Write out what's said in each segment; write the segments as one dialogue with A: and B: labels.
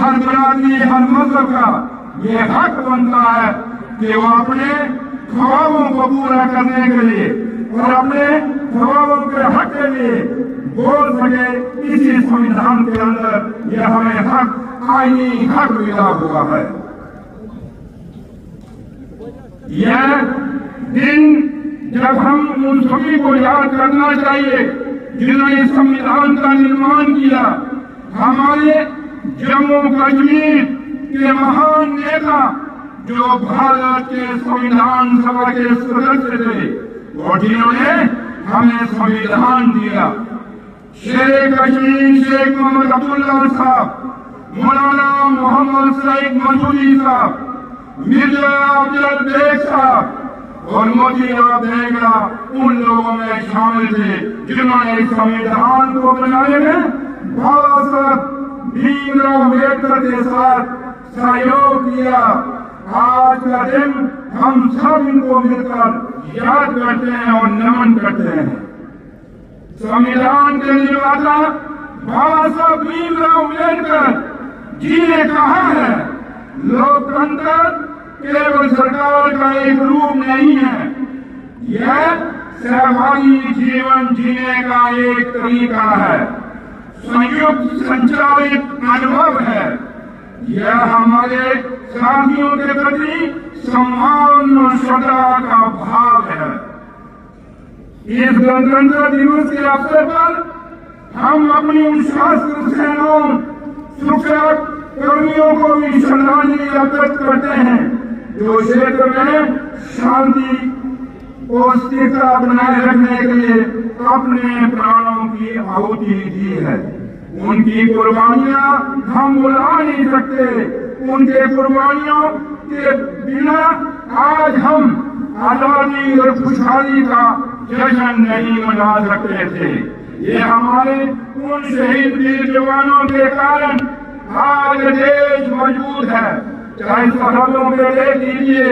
A: हर बिरादरी, हर मजहब का ये हक बनता है कि वो अपने ख्वाबों को पूरा करने के लिए और अपने ख्वाबों के हक के लिए बोल सके। इसी संविधान के अंदर यह हमें हक, आईनी हक मिला हुआ है। यह दिन जब हम उन सभी को याद करना चाहिए जिन्होंने संविधान का निर्माण किया। हमारे जम्मू कश्मीर के महान नेता जो भारत के संविधान सभा के सदस्य थे और जिन्होंने हमें संविधान दिया। शेर कश्मीर शेख मोहम्मद अब्दुल्ला साहब, मौलाना मोहम्मद सईद मसूदी साहब, मिर्जा अफजल बेग साहब और मोतीलाल नेहरा उन लोगों में शामिल थे जिन्होंने इस संविधान को बनाने में बाबा साहब भीमराव अम्बेडकर के साथ सहयोग किया। आज का दिन हम सब इनको मिलकर याद करते हैं और नमन करते हैं। संविधान के निर्माता बाबा साहब भीमराव अम्बेडकर जी ने कहा है, लोकतंत्र केवल सरकार का एक रूप नहीं है, यह सहभागी जीवन जीने का एक तरीका है, संयुक्त संचालित अनुभव है। यह हमारे साथियों के प्रति सम्मान और श्रद्धा का भाव है। इस गणतंत्र दिवस के अवसर पर हम अपनी उन सशस्त्र सेनाओं, सुरक्षा कर्मियों को भी श्रद्धांजलि अर्पित करते हैं जो क्षेत्र में शांति और स्थिरता बनाए रखने के लिए अपने प्राणों की आहुति दी है। उनकी कुर्बानियां हम भुला नहीं सकते। उनके कुर्बानियों के बिना आज हम आजादी और खुशहाली का जश्न नहीं मना सकते थे। ये हमारे उन शहीद वीर जवानों के कारण आज देश मजबूत है। चाहे सरहदों पे देख लीजिए,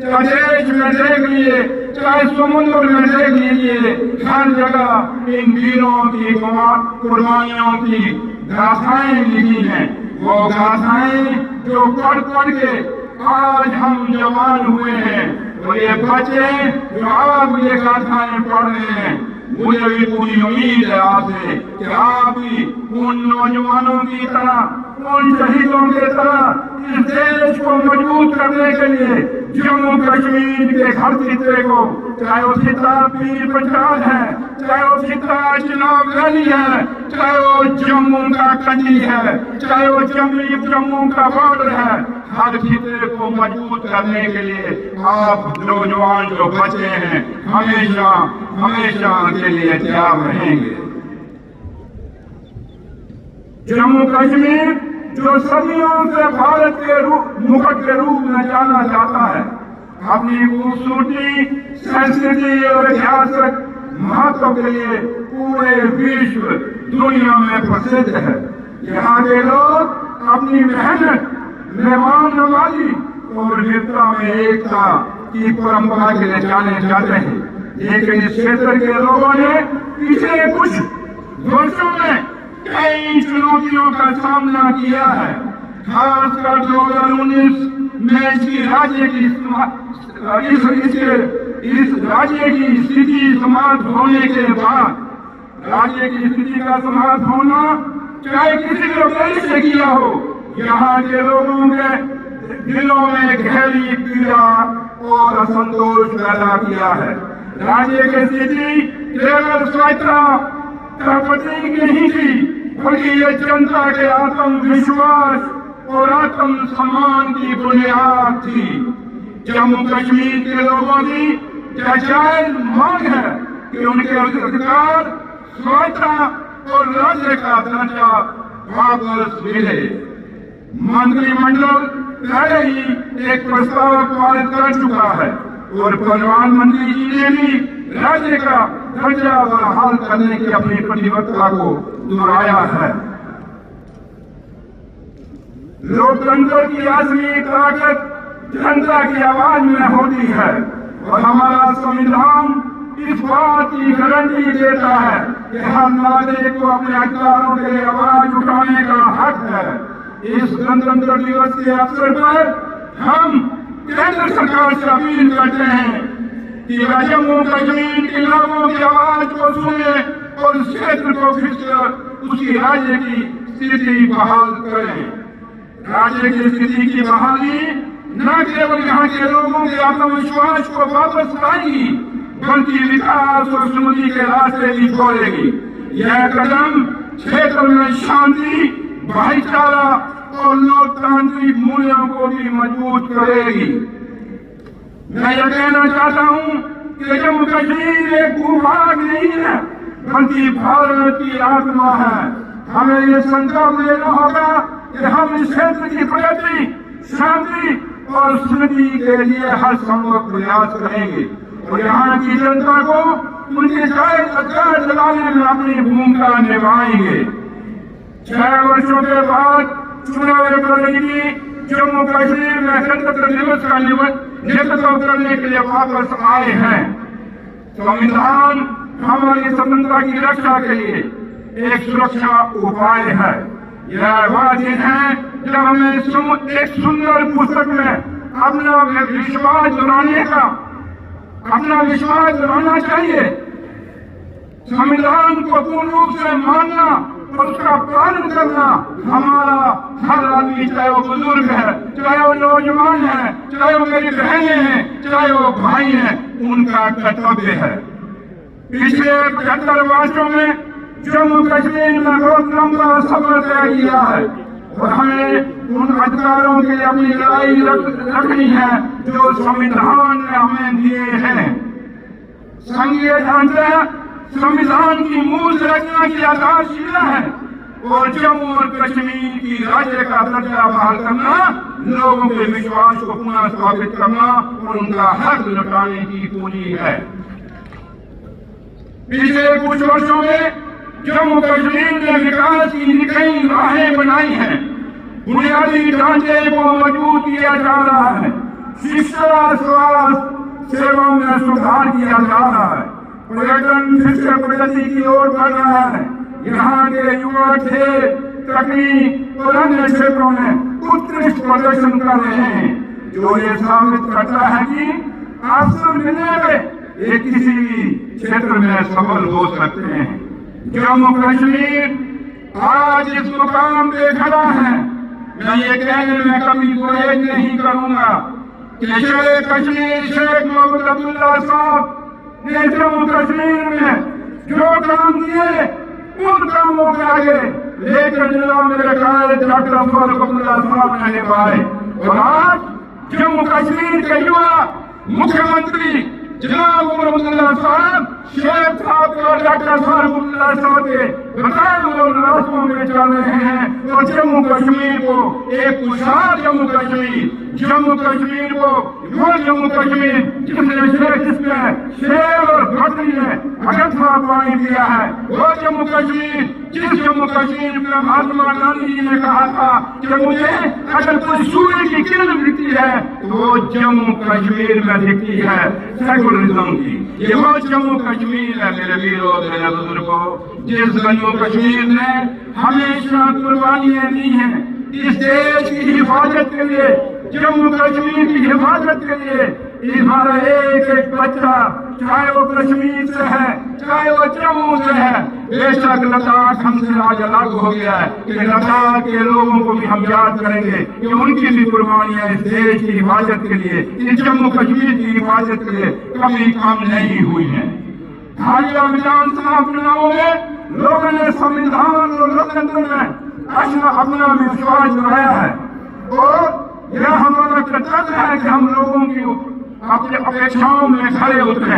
A: चाहे देश में देख लीजिए, चाहे समुद्र में देख लीजिए, हर जगह इन वीरों की कुर्बानियों की गाथाएं लिखी हैं। वो गाथाएं जो पढ़ पढ़ के आज हम जवान हुए हैं, तो ये बच्चे जो आप ये गाथाएं पढ़ रहे हैं, मुझे भी पूरी उम्मीद है आपसे कि आप भी उन नौजवानों की तरह, उन शहीदों के तरह इस देश को मजबूत करने के लिए जम्मू कश्मीर के हर खिते को, चाहे वो खिता पीर पंचाल है, चाहे वो खिता चिनाब वैली है, चाहे वो जम्मू का कंडी है, चाहे वो जम्मू का बॉर्डर है, हर खिते को मजबूत करने के लिए आप नौजवान जो बचे हैं हमेशा हमेशा के लिए तैयार रहेंगे। जम्मू कश्मीर जो सदियों से भारत के मुकुट के रूप में जाना जाता है, अपनी खूबसूरती, संस्कृति और ऐतिहासिक महत्व के लिए पूरे विश्व दुनिया में प्रसिद्ध है। यहाँ के लोग अपनी मेहनत, मेहमान नवाजी और विविधता में एकता की परंपरा के लिए जाने जाते हैं। लेकिन इस क्षेत्र के लोगों ने पिछले कुछ वर्षों में कई चुनौतियों का सामना किया है। खासकर 2019 में इस राज्य की स्थिति समाप्त होने के बाद, राज्य की स्थिति का समाप्त होना चाहे किसी भी उद्देश्य से किया हो, यहाँ के लोगों के दिलों में गहरी पीड़ा और असंतोष पैदा किया है। राज्य की स्थिति केवल स्वायत्ता प्रतीक नहीं थी, बल्कि ये जनता के आत्मविश्वास और आत्म सम्मान की बुनियाद थी। जम्मू कश्मीर के लोगों की जायज मांग है कि उनके अधिकार, स्वायत्ता और राज्य का दर्जा वापस मिले। मंत्रिमंडल पहले ही एक प्रस्ताव पारित कर चुका है और प्रधानमंत्री जी ने भी राज्य का दर्जा बहाल करने की अपनी प्रतिबद्धता को दोहराया है। लोकतंत्र की असली ताकत जनता की आवाज में होती है और हमारा संविधान इस बात की गारंटी देता है कि हर नागरिक को अपने अधिकारों के लिए आवाज उठाने का हक है। इस गणतंत्र दिवस के अवसर पर हम केंद्र सरकार से अपील करते हैं कि वह जम्मू कश्मीर के लोगों की आवाज को सुने और उस क्षेत्र को फिर से उसकी राज्य की स्थिति बहाल करें। राज्य की स्थिति की बहाली न केवल यहाँ के लोगों के आत्मविश्वास को वापस लाएगी बल्कि विकास और समृद्धि के रास्ते भी खोलेगी। यह कदम क्षेत्र में शांति, भाईचारा और लोकतांत्रिक मूल्यों को भी मजबूत करेगी। मैं यह कहना चाहता हूँ कि जम्मू कश्मीर एक भूभाग नहीं है बल्कि भारत की आत्मा है। हमें ये संकल्प लेना होगा कि हम इस क्षेत्र की प्रगति, शांति और समृद्धि के लिए हर संभव प्रयास करेंगे और यहाँ की जनता को उनके जायज अधिकार दिलाने में अपनी भूमिका निभाएंगे। 6 वर्षों के बाद चुनाव प्रतिनिधि जम्मू कश्मीर में गणतंत्र दिवस का नेतृत्व करने के लिए वापस आए हैं। संविधान हमारी स्वतंत्रता की रक्षा के लिए एक सुरक्षा उपाय है। यह वह दिन है जब हमें एक सुंदर पुस्तक में अपना विश्वास दिलाना चाहिए। संविधान को पूर्ण रूप से मानना और उसका पालन करना हमारा हर आदमी, चाहे वो बुजुर्ग है, चाहे वो नौजवान है, चाहे वो मेरी बहनें हैं, चाहे वो भाई हैं, उनका कर्तव्य है। पिछले 75 वर्षों में जम्मू कश्मीर में बहुत लंबा सफर तय किया है और हमें उन अधिकारों के लिए अपनी लड़ाई रखनी है जो संविधान ने हमें दिए हैं। संघीय ढांचा संविधान की मूल रचना की आधारशिला है और जम्मू और कश्मीर की राज्य का दर्जा बहाल करना, लोगों के विश्वास को पुनः स्थापित करना और उनका हक लौटाने की पूंजी है। पिछले कुछ वर्षों में जम्मू कश्मीर ने विकास की कई राहें बनाई हैं। बुनियादी ढांचे को मजबूत किया जा रहा है, शिक्षा, स्वास्थ्य सेवाओं में सुधार किया जा रहा है, पर्यटन फिर से प्रगति की ओर बढ़ रहा है। यहाँ के युवा खेल, तकनीक और अन्य क्षेत्रों में उत्कृष्ट प्रदर्शन कर रहे हैं, जो ये साबित करता है कि अवसर मिलने पे ये किसी भी क्षेत्र में सफल हो सकते हैं। जम्मू कश्मीर आज इस मुकाम पे खड़ा है। मैं ये कहने में कभी गुरेज नहीं करूंगा कि शेख कश्मीर शेख मोहम्मद अब्दुल्ला साहब ने जम्मू कश्मीर में जो काम किए उन कामों के आगे लेकर जिला मेरे कायद डॉक्टर फारूक अब्दुल्ला साहब ने निभाए और आज जम्मू कश्मीर के युवा मुख्यमंत्री जनाब उमर अब्दुल्ला साहब शेख साहब और डॉक्टर फारूक अब्दुल्ला साहब के बताए हुए रास्तों में चल रहे हैं और जम्मू कश्मीर को एक खुशहाल जम्मू कश्मीर को वो जम्मू कश्मीर जिसमें शेर और भटरी ने अगथा पानी दिया है, वो जम्मू कश्मीर जिस जम्मू कश्मीर में महात्मा गांधी जी ने कहा था कि मुझे अगर कोई सूर्य की किरण दिखती है तो वो जम्मू कश्मीर में दिखती है सेकुलरिज्म की। ये वो जम्मू कश्मीर है मेरे वीरों मेरे बुजुर्गों, जिस जम्मू कश्मीर ने हमेशा कुर्बानियां दी हैं इस देश की हिफाजत के लिए, जम्मू कश्मीर की हिफाजत के लिए। हमारा एक एक बच्चा चाहे वो कश्मीर से है चाहे वो जम्मू से है, बेशक लद्दाख हमसे आज अलग हो गया है कि लद्दाख के लोगों को भी हम याद करेंगे कि उनकी भी कुर्बानियां इस देश की हिफाजत के लिए, इस जम्मू कश्मीर की हिफाजत के लिए कभी कम नहीं हुई है। हालिया विधानसभा चुनावों में लोगों ने संविधान और लोकतंत्र में अपना विश्वास जताया है और यह हमारा कर्तव्य है कि हम लोगों की अपनी अपेक्षाओं में खड़े उतरे।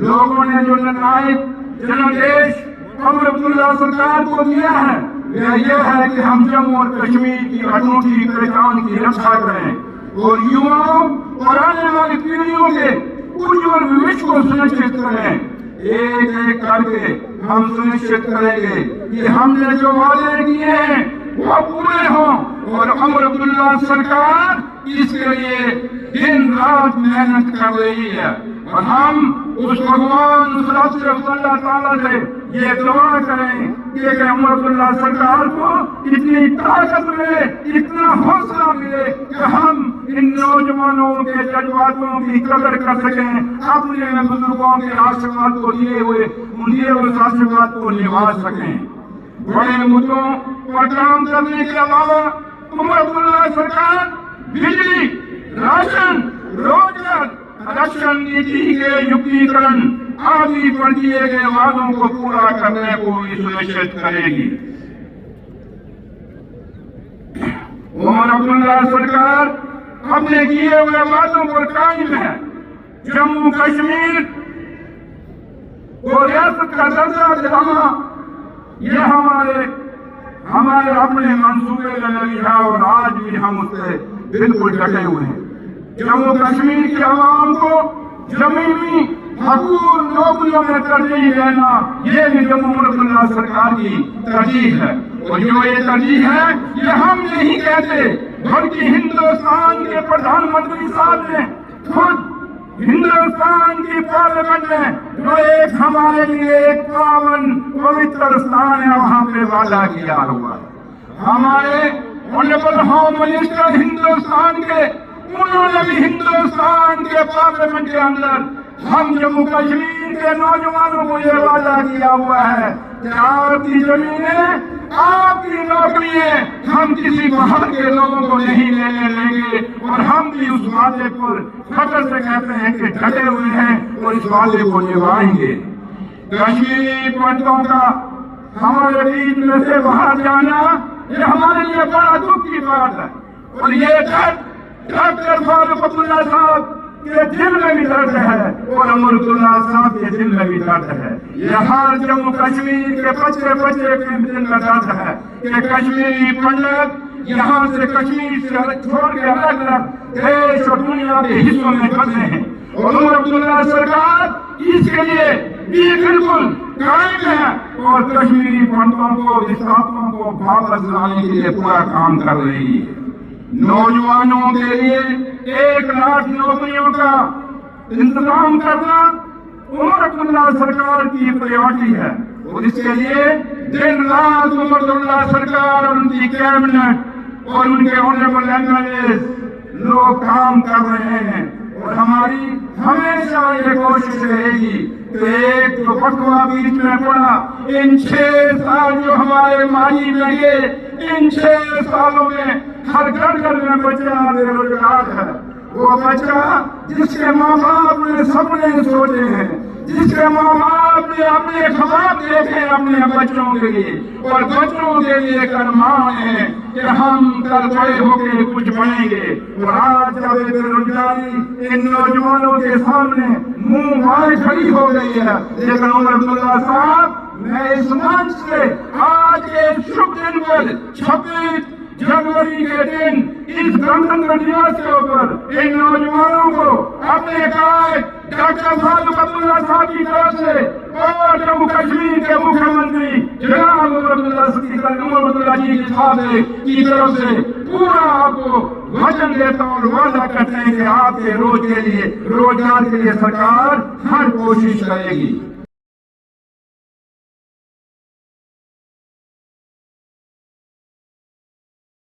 A: लोगों ने जो निर्णायक जनादेश उमर अब्दुल्ला सरकार को दिया है वह यह है कि हम जम्मू और कश्मीर की अनूठी पहचान की रक्षा करें और युवाओं और आने वाली पीढ़ियों के उज्जवल भविष्य को सुनिश्चित करें। एक एक करके हम सुनिश्चित करेंगे कि हमने जो वादे किए हैं वो पूरे हों और उमर अब्दुल्ला सरकार इसके लिए दिन रात मेहनत कर रही है और हम उस भगवान उस रब से अल्लाह ताला से ये दुआ करें कि अहमदुल्लाह सरकार को इतनी ताकत मिले, इतना हौसला मिले कि हम इन नौजवानों के जज्बातों की कदर कर सकें, अपने बुजुर्गों के आशीर्वाद को दिए हुए उस आशीर्वाद को निभा सकें। बड़े मुद्दों पर काम करने के अलावा अहमदुल्लाह सरकार बिजली, राशन, रोजगार, रक्षण नीति के युक्तिकरण आदि पर किए गए वादों को पूरा करने को भी सुनिश्चित करेगी। उमर अब्दुल्ला सरकार अपने किए हुए वादों पर कायम है। जम्मू कश्मीर को रियासत का दर्जा दिलाना यह हमारे अपने मंसूबे में लगी है और आज भी हम उससे बिल्कुल डटे हुए हैं। जम्मू कश्मीर के आवाम को जमीनी हकूक नौकरियों में तरजीह देना, ये भी जम्मू अब्दुल्ला सरकार की तरजीह है। और जो ये तरजीह है ये हम नहीं कहते, बल्कि हिंदुस्तान के प्रधानमंत्री साहब ने खुद हिंदुस्तान की पार्लियामेंट में जो एक हमारे लिए एक पावन पवित्र स्थान है वहां पे वादा किया हुआ है। हमारे ऑनरेबल होम मिनिस्टर हिंदुस्तान के, उन्होंने भी हिंदुस्तान के पार्लियामेंट के अंदर हम जम्मू कश्मीर के नौजवानों को ये वादा किया हुआ है कि आपकी जमीनें, आपकी नौकरियां हम किसी बाहर के लोगों को नहीं लेने देंगे। और हम भी उस वादे पर फख्र से कहते हैं कि डटे हुए हैं और इस वादे को निभाएंगे। कश्मीरी पंडितों का हमारे बीच में से बाहर जाना ये हमारे लिए बड़ा दुख की बात है। और ये डॉक्टर फारूक अब्दुल्ला साहब के दिल में भी दर्द है और अमरुल्लाह साहब के दिल में भी दर्द है। यहाँ जम्मू कश्मीर के बच्चे के दिल में दर्द है कि कश्मीरी पंडित यहाँ से कश्मीर से छोड़ के अलग अलग देश और दुनिया के हिस्सों में बसे हैं। और अब्दुल्ला सरकार इसके लिए भी बिल्कुल कायम है और कश्मीरी पंडितों को, छात्रों को वापस लाने के लिए पूरा काम कर रही है। नौजवानों के लिए 1 लाख नौकरियों का इंतजाम करना उमर अब्दुल्ला सरकार की प्रायोरिटी है। और इसके लिए दिन रात उमर अब्दुल्ला सरकार और उनकी कैबिनेट और उनके ऑनरेबल एमएलए लोग काम कर रहे हैं। और हमारी हमेशा ये कोशिश रहेगी कि एक जो फतवा बीच में पड़ा, इन 6 साल जो हमारे माजी लगे, इन 6 सालों में हर घर में बच्चा बेरोजगार है। वो बच्चा जिसके माँ बाप ने सपने सोचे हैं, जिसके माँ बाप ने अपने ख्वाब देखे अपने बच्चों के लिए और बच्चों के लिए करमाए हैं कि हम कल बड़े होकर कुछ बनेंगे। और आज जब बेरोजगारी इन नौजवानों के सामने मुंह मारे खड़ी हो गई है, लेकिन उमर अब्दुल्ला साहब, मैं इस मंच से आज के शुभ दिन पर 26 जनवरी के दिन इस गणतंत्र दिवस के ऊपर इन नौजवानों को अपने कार्य डॉक्टर फारूक अब्दुल्ला साहब की तरफ से और जम्मू कश्मीर के मुख्यमंत्री जनाब अब्दुल्ला जी की तरफ से पूरा आपको वचन देता और वादा करते हैं कि आपके रोजगार के लिए सरकार हर कोशिश करेगी।